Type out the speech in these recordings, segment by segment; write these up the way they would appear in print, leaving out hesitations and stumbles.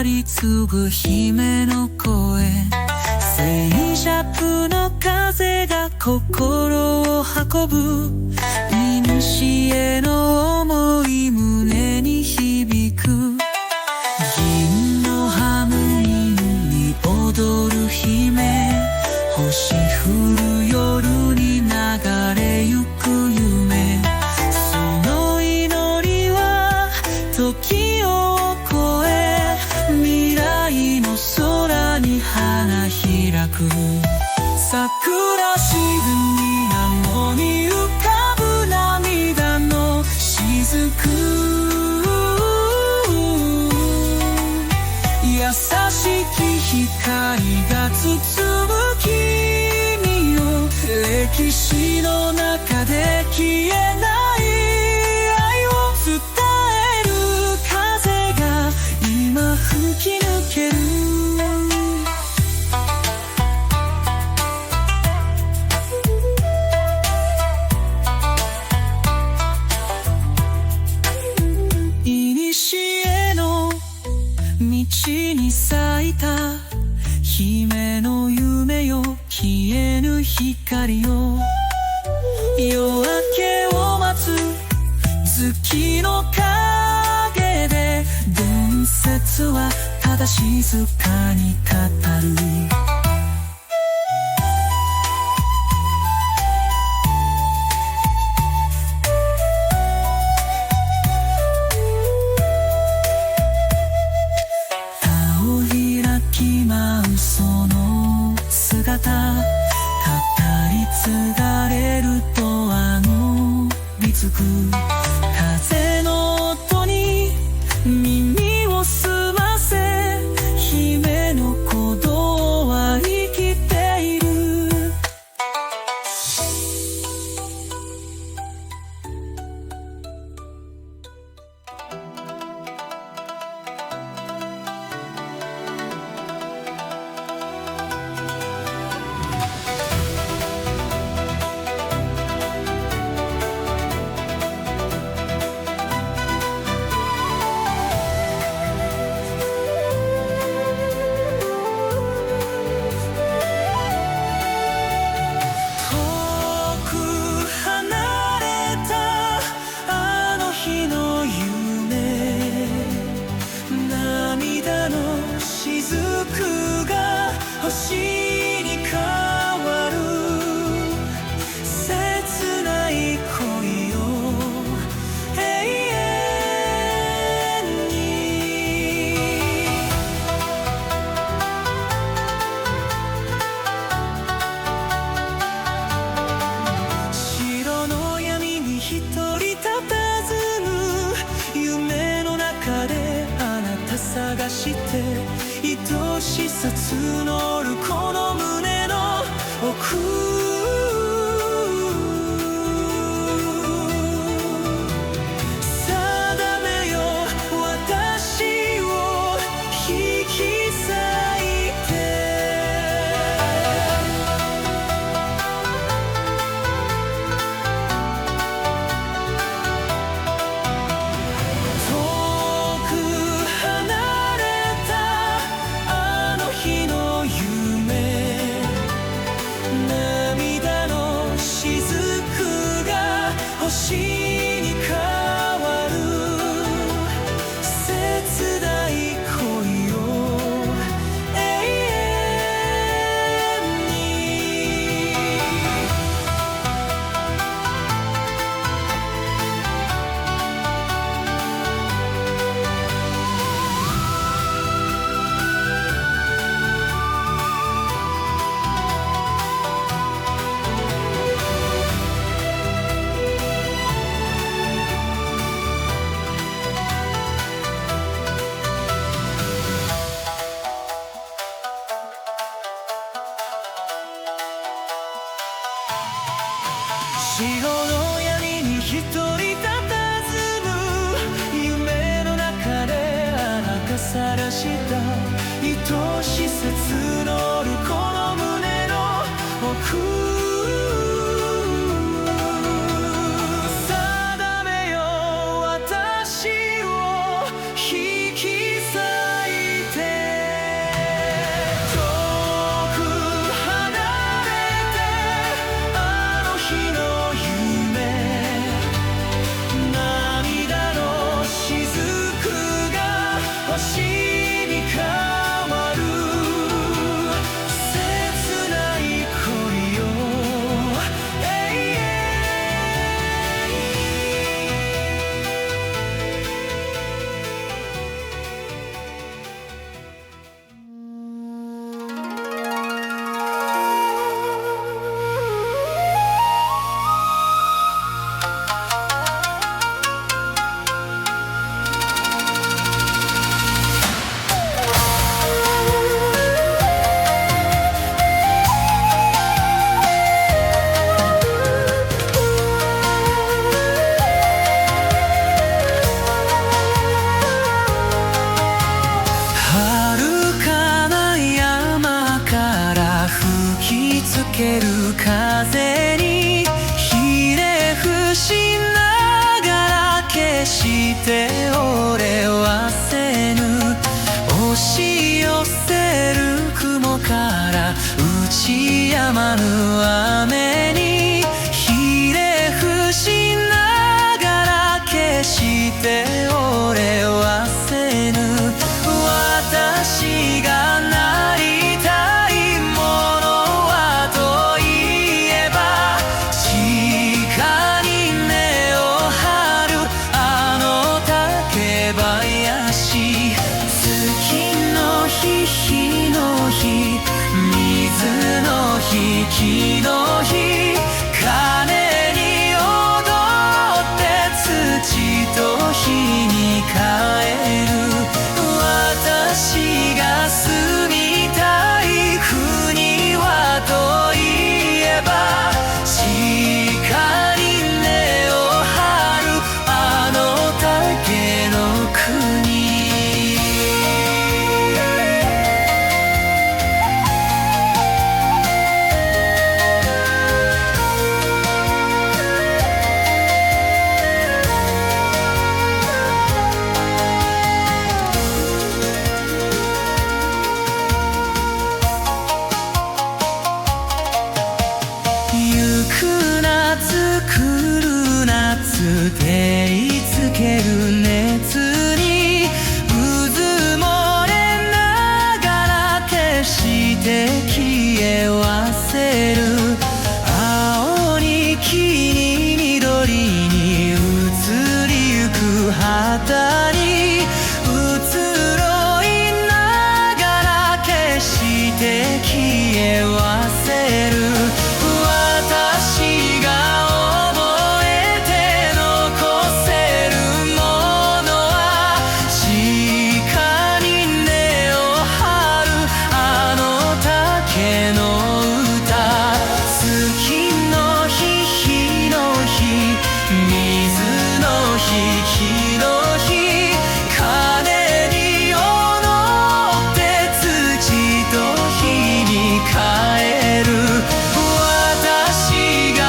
り継ぐ姫の声、静寂の風が心を運ぶ、古への想い胸に響く、銀のハムニーに踊る姫、星降る夜に流れゆく夢、その祈りは時を超え、未来の空に花開く。桜しぐみなのに浮かぶ涙の雫、優しき光が包む君を、歴史の中で消えない愛を伝える風が今吹き抜ける。古の道に咲いた姫の夢よ、消えぬ光よ、夜明けを待つ月の陰で、伝説はただ静かに語る。その姿、語り継がれるとびつく、風の音に耳を澄ませ、姫の鼓動は生きている。雫が星に変わる、切ない恋を永遠に。城の闇に一人佇む、夢の中であなた探して、愛しさ募るこの胸の奥、定めよ私を引き裂いて。遠く離れ日の夢、涙の雫が星に変わる、切ない恋を永遠に。城の闇に一人佇む、夢の中であなた探した愛しさ募るこの胸の奥、定めよ私を引き裂いて。して俺はせぬ押し寄せる雲から打ち止まぬ雨にひれ伏しながら決して俺はせぬ私がなりたいものはといえば地下に根を張るあの竹林月の日日の日水の日木の日鐘に踊って土と火に帰る私が住みたい国はといえば地下に根を張るあの竹の国ゆく夏来る夏照りつける熱にうずもれながら決して消え忘れる青に木に緑に移りゆく旗に移ろいながら決して消え忘れる私が覚えて残せるものは地下に根を張るあの竹の歌月の日日の日水の日木の日鐘に踊って土と火に帰る私が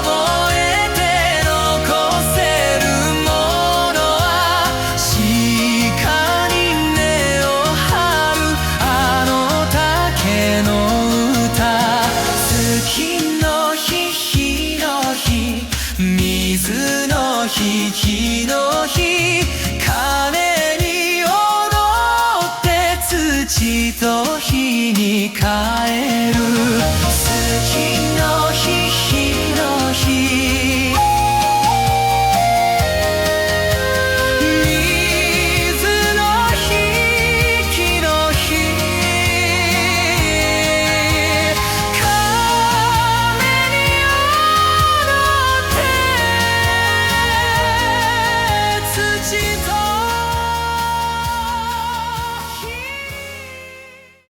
覚えて残せるものは地下に根を張るあの竹の歌月の日日の日水の日木の日鐘に踊って土と火に帰る月の日